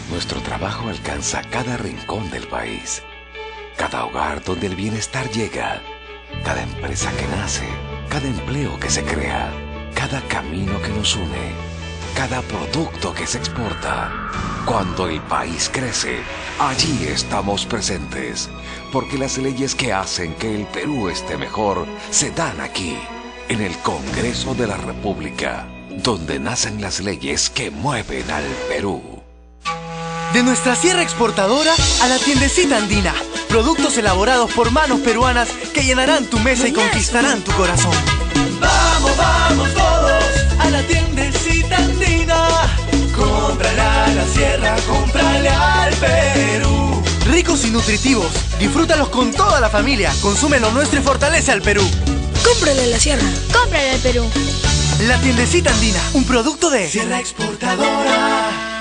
Nuestro trabajo alcanza cada rincón del país, cada hogar donde el bienestar llega, cada empresa que nace, cada empleo que se crea, cada camino que nos une, cada producto que se exporta. Cuando el país crece, allí estamos presentes, porque las leyes que hacen que el Perú esté mejor se dan aquí, en el Congreso de la República, donde nacen las leyes que mueven al Perú. De nuestra sierra exportadora a la tiendecita andina. Productos elaborados por manos peruanas que llenarán tu mesa y conquistarán tu corazón. Vamos, vamos todos a la tiendecita andina. Cómprale a la sierra, cómprale al Perú. Ricos y nutritivos, disfrútalos con toda la familia. Consume lo nuestro y fortalece al Perú. Cómprale a la sierra, cómprale al Perú. La tiendecita andina, un producto de Sierra Exportadora.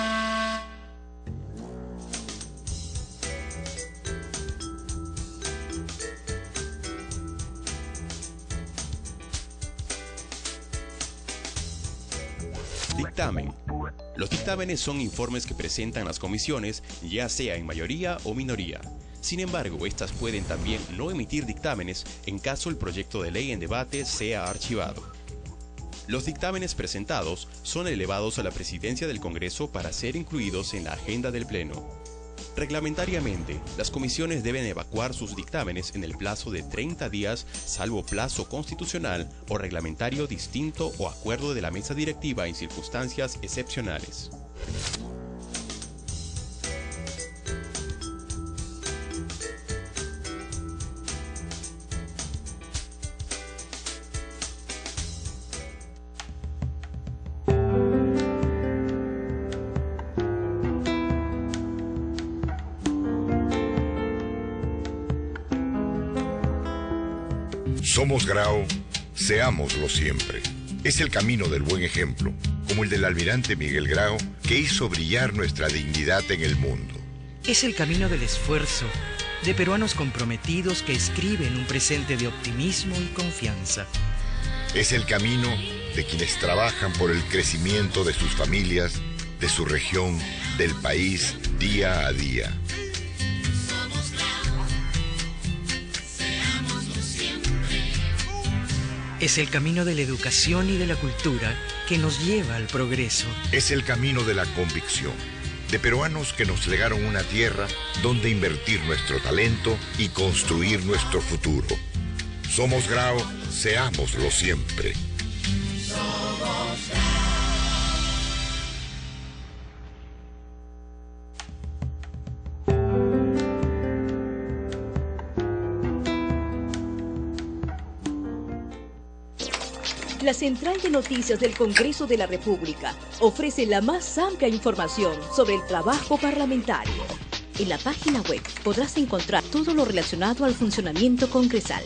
Dictamen. Los dictámenes son informes que presentan las comisiones, ya sea en mayoría o minoría. Sin embargo, estas pueden también no emitir dictámenes en caso el proyecto de ley en debate sea archivado. Los dictámenes presentados son elevados a la Presidencia del Congreso para ser incluidos en la agenda del Pleno. Reglamentariamente, las comisiones deben evacuar sus dictámenes en el plazo de 30 días, salvo plazo constitucional o reglamentario distinto o acuerdo de la mesa directiva en circunstancias excepcionales. Somos Grao, seámoslo siempre. Es el camino del buen ejemplo, como el del almirante Miguel Grao, que hizo brillar nuestra dignidad en el mundo. Es el camino del esfuerzo, de peruanos comprometidos que escriben un presente de optimismo y confianza. Es el camino de quienes trabajan por el crecimiento de sus familias, de su región, del país, día a día. Es el camino de la educación y de la cultura que nos lleva al progreso. Es el camino de la convicción, de peruanos que nos legaron una tierra donde invertir nuestro talento y construir nuestro futuro. Somos Grao, seámoslo siempre. La Central de Noticias del Congreso de la República ofrece la más amplia información sobre el trabajo parlamentario. En la página web podrás encontrar todo lo relacionado al funcionamiento congresal: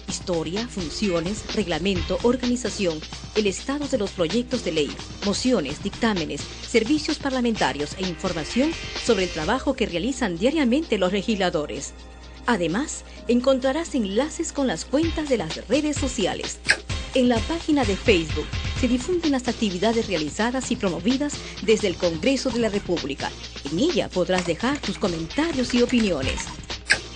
historia, funciones, reglamento, organización, el estado de los proyectos de ley, mociones, dictámenes, servicios parlamentarios e información sobre el trabajo que realizan diariamente los legisladores. Además, encontrarás enlaces con las cuentas de las redes sociales. En la página de Facebook se difunden las actividades realizadas y promovidas desde el Congreso de la República. En ella podrás dejar tus comentarios y opiniones.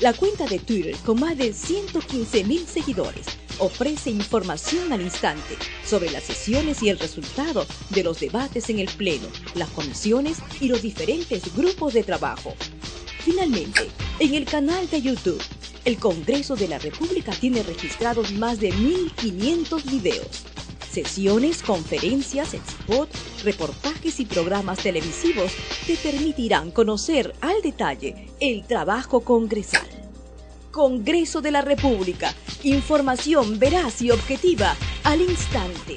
La cuenta de Twitter, con más de 115.000 seguidores, ofrece información al instante sobre las sesiones y el resultado de los debates en el Pleno, las comisiones y los diferentes grupos de trabajo. Finalmente, en el canal de YouTube, el Congreso de la República tiene registrados más de 1.500 videos. Sesiones, conferencias, spots, reportajes y programas televisivos te permitirán conocer al detalle el trabajo congresal. Congreso de la República, información veraz y objetiva al instante.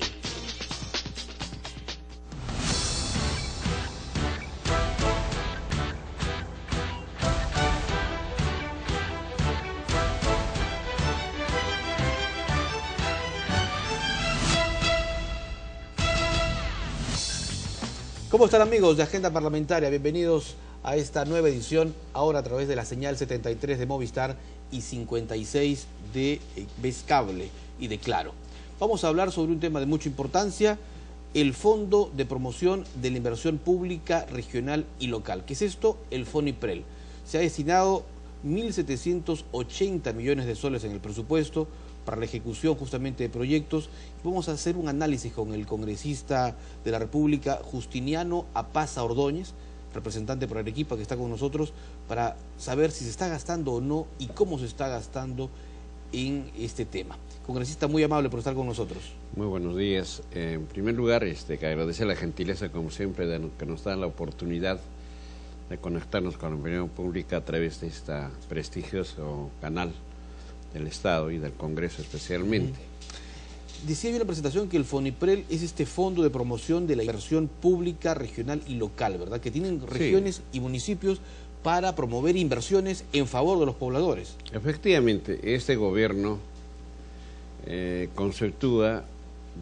¿Cómo están, amigos de Agenda Parlamentaria? Bienvenidos a esta nueva edición, ahora a través de la señal 73 de Movistar y 56 de Vez Cable y de Claro. Vamos a hablar sobre un tema de mucha importancia, el Fondo de Promoción de la Inversión Pública Regional y Local. ¿Qué es esto? El FONIPREL. Se ha destinado 1.780 millones de soles en el presupuesto para la ejecución justamente de proyectos. Vamos a hacer un análisis con el congresista de la República, Justiniano Apaza Ordóñez, representante por Arequipa, que está con nosotros, para saber si se está gastando o no y cómo se está gastando en este tema. Congresista, muy amable por estar con nosotros. Muy buenos días. En primer lugar, que agradecer la gentileza, como siempre, que nos dan la oportunidad de conectarnos con la opinión pública a través de este prestigioso canal del Estado y del Congreso especialmente. Decía yo en la presentación que el FONIPREL es este fondo de promoción de la inversión pública, regional y local, ¿verdad? Que tienen regiones y municipios para promover inversiones en favor de los pobladores. Efectivamente, este gobierno conceptúa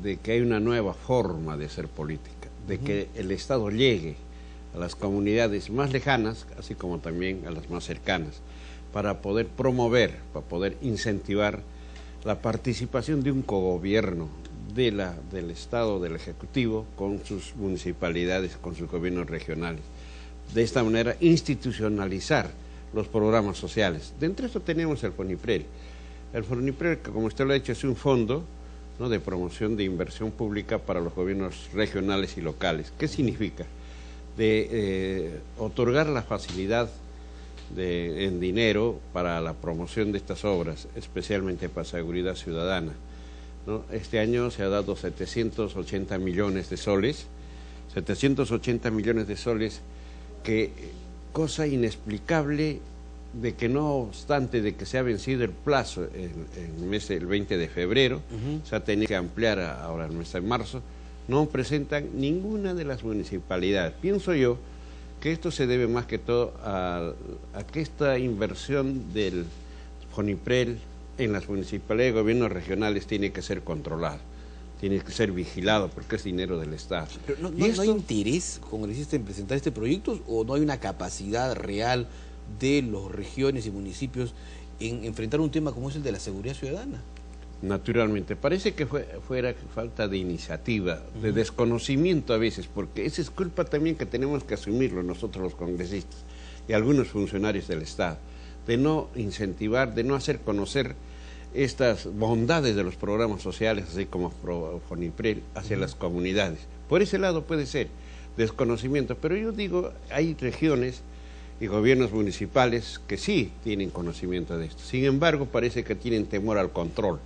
de que hay una nueva forma de hacer política, de que el Estado llegue a las comunidades más lejanas, así como también a las más cercanas, para poder promover, para poder incentivar la participación de un cogobierno del Estado, del Ejecutivo, con sus municipalidades, con sus gobiernos regionales. De esta manera, institucionalizar los programas sociales. Dentro de eso tenemos el FONIPREL. El FONIPREL, que como usted lo ha dicho, es un fondo, ¿no?, de promoción de inversión pública para los gobiernos regionales y locales. ¿Qué significa? De otorgar la facilidad en dinero para la promoción de estas obras, especialmente para seguridad ciudadana, ¿no? Este año se ha dado 780 millones de soles, 780 millones de soles, que cosa inexplicable de que no obstante de que se ha vencido el plazo el 20 de febrero, se ha tenido que ampliar ahora el mes de marzo, no presentan ninguna de las municipalidades. Pienso yo que esto se debe más que todo a que esta inversión del FONIPREL en las municipalidades y gobiernos regionales tiene que ser controlada, tiene que ser vigilado, porque es dinero del Estado. Pero ¿no hay interés, congresista, en presentar este proyecto, o no hay una capacidad real de las regiones y municipios en enfrentar un tema como es el de la seguridad ciudadana? Naturalmente, parece que fuera falta de iniciativa, de desconocimiento a veces, porque esa es culpa también que tenemos que asumirlo nosotros los congresistas y algunos funcionarios del Estado, de no incentivar, de no hacer conocer estas bondades de los programas sociales, así como FONIPREL, hacia las comunidades. Por ese lado puede ser desconocimiento, pero yo digo, hay regiones y gobiernos municipales que sí tienen conocimiento de esto. Sin embargo, parece que tienen temor al control,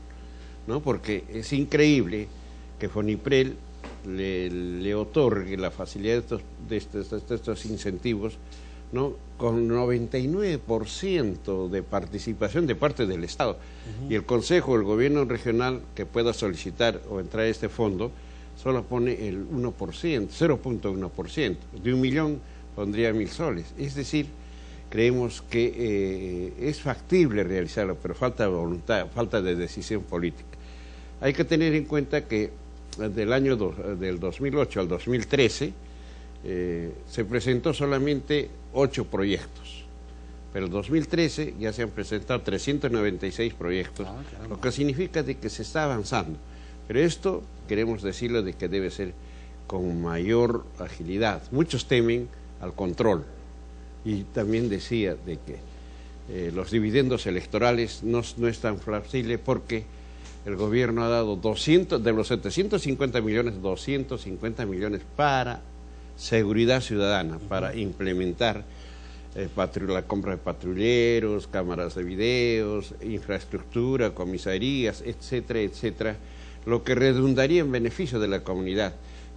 ¿no? Porque es increíble que FONIPREL le otorgue la facilidad de estos incentivos, ¿no?, con 99% de participación de parte del Estado. Y el Consejo, el gobierno regional que pueda solicitar o entrar a este fondo, solo pone el 1%, 0.1%. De 1 millón pondría 1.000 soles. Es decir, creemos que es factible realizarlo, pero falta voluntad, falta de decisión política. Hay que tener en cuenta que del 2008 al 2013 se presentó solamente 8 proyectos, pero en 2013 ya se han presentado 396 proyectos, lo que significa de que se está avanzando. Pero esto queremos decirlo de que debe ser con mayor agilidad. Muchos temen al control, y también decía de que los dividendos electorales no es tan flexible, porque el gobierno ha dado 200, de los 750 millones, 250 millones para seguridad ciudadana, para implementar la compra de patrulleros, cámaras de videos, infraestructura, comisarías, etcétera, etcétera, lo que redundaría en beneficio de la comunidad.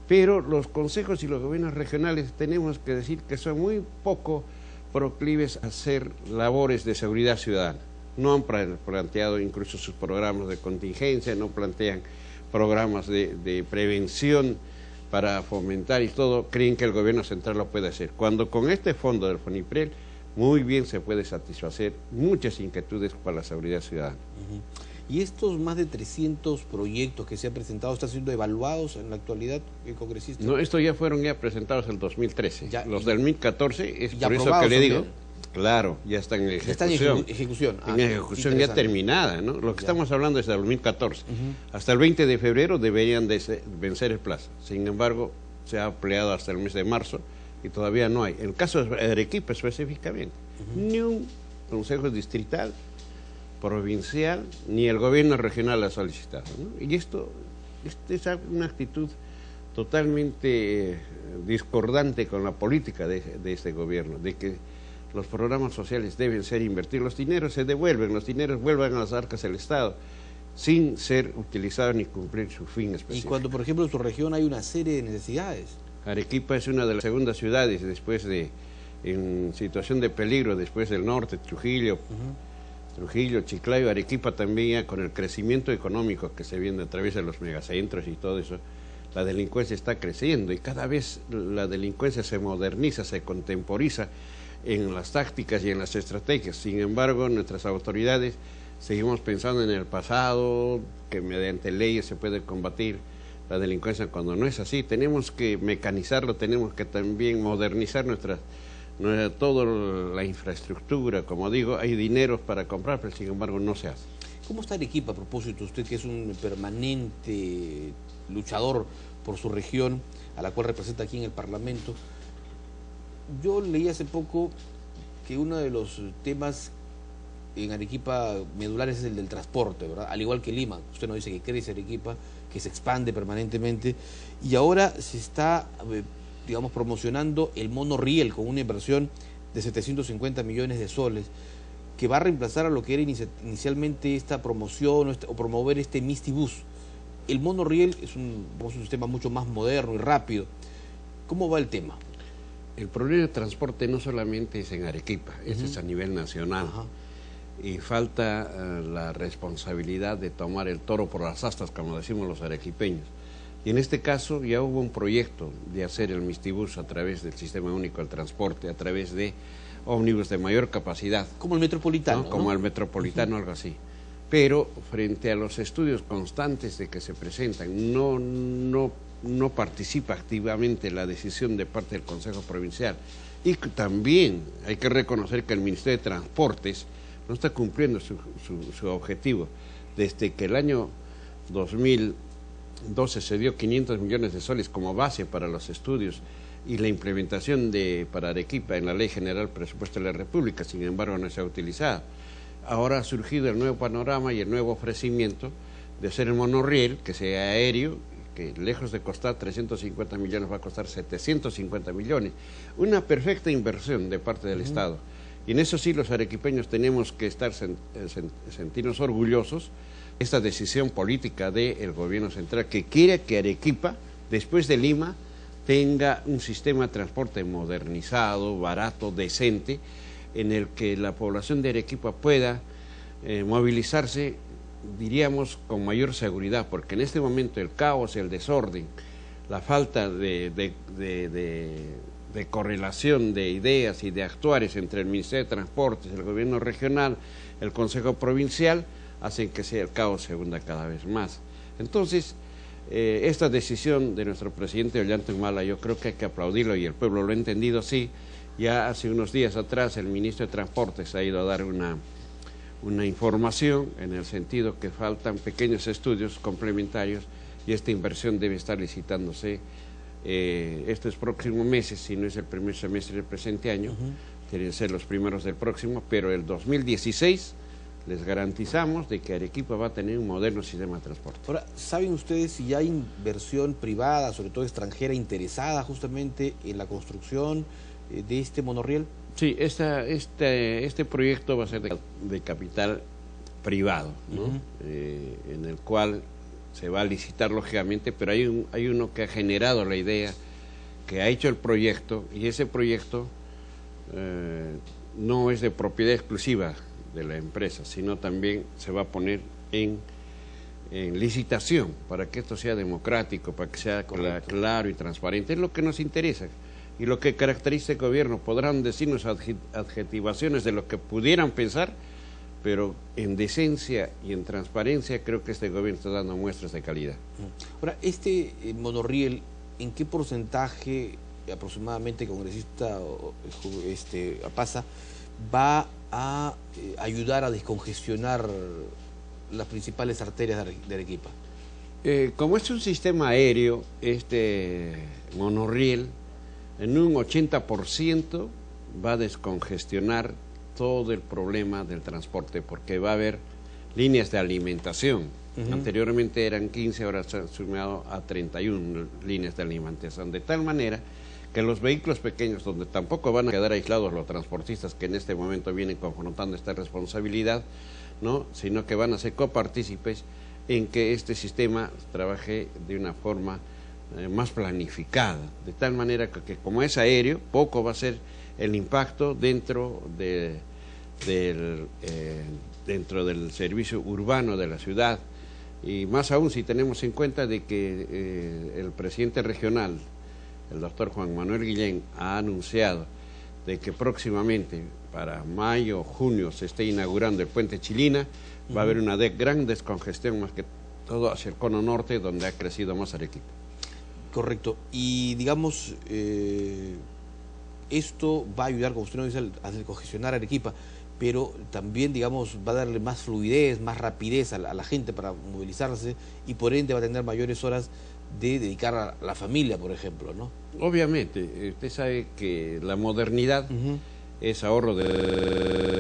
Pero los consejos y los gobiernos regionales tenemos que decir que son muy poco proclives a hacer labores de seguridad ciudadana. No han planteado incluso sus programas de contingencia, no plantean programas de prevención para fomentar y todo, creen que el gobierno central lo puede hacer. Cuando con este fondo del FONIPREL muy bien se puede satisfacer muchas inquietudes para la seguridad ciudadana. ¿Y estos más de 300 proyectos que se han presentado están siendo evaluados en la actualidad, congresista? No, estos ya fueron presentados en el 2013. Los del 2014, es ya por eso que le digo, claro, ya están en ejecución. Están en ejecución. En ejecución ya terminada, ¿no? Lo que estamos hablando es del 2014. Hasta el 20 de febrero deberían de vencer el plazo. Sin embargo, se ha ampliado hasta el mes de marzo y todavía no hay. En el caso de Arequipa específicamente, ni un consejo distrital, provincial, ni el gobierno regional ha solicitado, ¿no? Y esto es una actitud totalmente discordante con la política de este gobierno, de que los programas sociales deben ser invertidos, los dineros se devuelven, los dineros vuelven a las arcas del Estado, sin ser utilizados ni cumplir su fin específico. Y cuando, por ejemplo, en su región hay una serie de necesidades. Arequipa es una de las segundas ciudades después en situación de peligro, después del norte, Trujillo, Chiclayo, Arequipa también, con el crecimiento económico que se viene a través de los megacentros y todo eso, la delincuencia está creciendo y cada vez la delincuencia se moderniza, se contemporiza en las tácticas y en las estrategias. Sin embargo, nuestras autoridades seguimos pensando en el pasado, que mediante leyes se puede combatir la delincuencia, cuando no es así. Tenemos que mecanizarlo, tenemos que también modernizar toda la infraestructura. Como digo, hay dinero para comprar, pero sin embargo no se hace. ¿Cómo está Arequipa, a propósito, usted que es un permanente luchador por su región, a la cual representa aquí en el Parlamento? Yo leí hace poco que uno de los temas en Arequipa medulares es el del transporte, ¿verdad? Al igual que Lima, usted nos dice que crece Arequipa, que se expande permanentemente, y ahora se está, digamos, promocionando el monorriel con una inversión de 750 millones de soles, que va a reemplazar a lo que era inicialmente esta promoción o promover este Mistibus. El monorriel es un sistema mucho más moderno y rápido. ¿Cómo va el tema? El problema de transporte no solamente es en Arequipa, es a nivel nacional. Y falta la responsabilidad de tomar el toro por las astas, como decimos los arequipeños. Y en este caso ya hubo un proyecto de hacer el Mistibus a través del Sistema Único del Transporte, a través de ómnibus de mayor capacidad. Como el Metropolitano, ¿no? Como el Metropolitano, algo así. Pero frente a los estudios constantes de que se presentan, no participa activamente la decisión de parte del Consejo Provincial. Y también hay que reconocer que el Ministerio de Transportes no está cumpliendo su objetivo. Desde que el año 2012 se dio 500 millones de soles como base para los estudios y la implementación para Arequipa en la Ley General Presupuesto de la República, sin embargo no se ha utilizado. Ahora ha surgido el nuevo panorama y el nuevo ofrecimiento de hacer el monorriel, que sea aéreo, que lejos de costar 350 millones va a costar 750 millones. Una perfecta inversión de parte del Estado. Y en eso sí los arequipeños tenemos que sentirnos orgullosos de esta decisión política del gobierno central, que quiere que Arequipa, después de Lima, tenga un sistema de transporte modernizado, barato, decente, en el que la población de Arequipa pueda movilizarse, diríamos, con mayor seguridad, porque en este momento el caos, el desorden, la falta de correlación de ideas y de actuares entre el Ministerio de Transportes, el gobierno regional, el Consejo Provincial, hacen que el caos se hunda cada vez más. Entonces, esta decisión de nuestro presidente Ollanta Humala, yo creo que hay que aplaudirlo y el pueblo lo ha entendido así. Ya hace unos días atrás el ministro de Transportes ha ido a dar una información en el sentido que faltan pequeños estudios complementarios y esta inversión debe estar licitándose estos próximos meses, si no es el primer semestre del presente año, tienen que ser los primeros del próximo, pero el 2016 les garantizamos de que Arequipa va a tener un moderno sistema de transporte. Ahora, ¿saben ustedes si hay inversión privada, sobre todo extranjera, interesada justamente en la construcción de este monorriel? Sí, este proyecto va a ser de capital privado, ¿no? En el cual se va a licitar lógicamente, pero hay uno que ha generado la idea, que ha hecho el proyecto, y ese proyecto no es de propiedad exclusiva de la empresa, sino también se va a poner en licitación para que esto sea democrático, para que sea claro y transparente. Es lo que nos interesa y lo que caracteriza el gobierno. Podrán decirnos adjetivaciones de lo que pudieran pensar, pero en decencia y en transparencia creo que este gobierno está dando muestras de calidad. Ahora, este monorriel, ¿en qué porcentaje aproximadamente, congresista Apaza, va a ayudar a descongestionar las principales arterias de Arequipa? Como es un sistema aéreo, este monorriel en un 80% va a descongestionar todo el problema del transporte, porque va a haber líneas de alimentación. Anteriormente eran 15, ahora se han sumado a 31 líneas de alimentación, de tal manera que los vehículos pequeños, donde tampoco van a quedar aislados los transportistas que en este momento vienen confrontando esta responsabilidad, ¿no?, sino que van a ser copartícipes en que este sistema trabaje de una forma más planificada, de tal manera que como es aéreo, poco va a ser el impacto dentro del servicio urbano de la ciudad, y más aún si tenemos en cuenta de que el presidente regional, el doctor Juan Manuel Guillén, ha anunciado de que próximamente para mayo, junio se esté inaugurando el puente Chilina. Va a haber una gran descongestión, más que todo hacia el cono norte, donde ha crecido más Arequipa. Correcto. Y digamos, esto va a ayudar, como usted nos dice, a descongestionar Arequipa, pero también, digamos, va a darle más fluidez, más rapidez a la gente para movilizarse, y por ende va a tener mayores horas de dedicar a la familia, por ejemplo, ¿no? Obviamente, usted sabe que la modernidad es ahorro de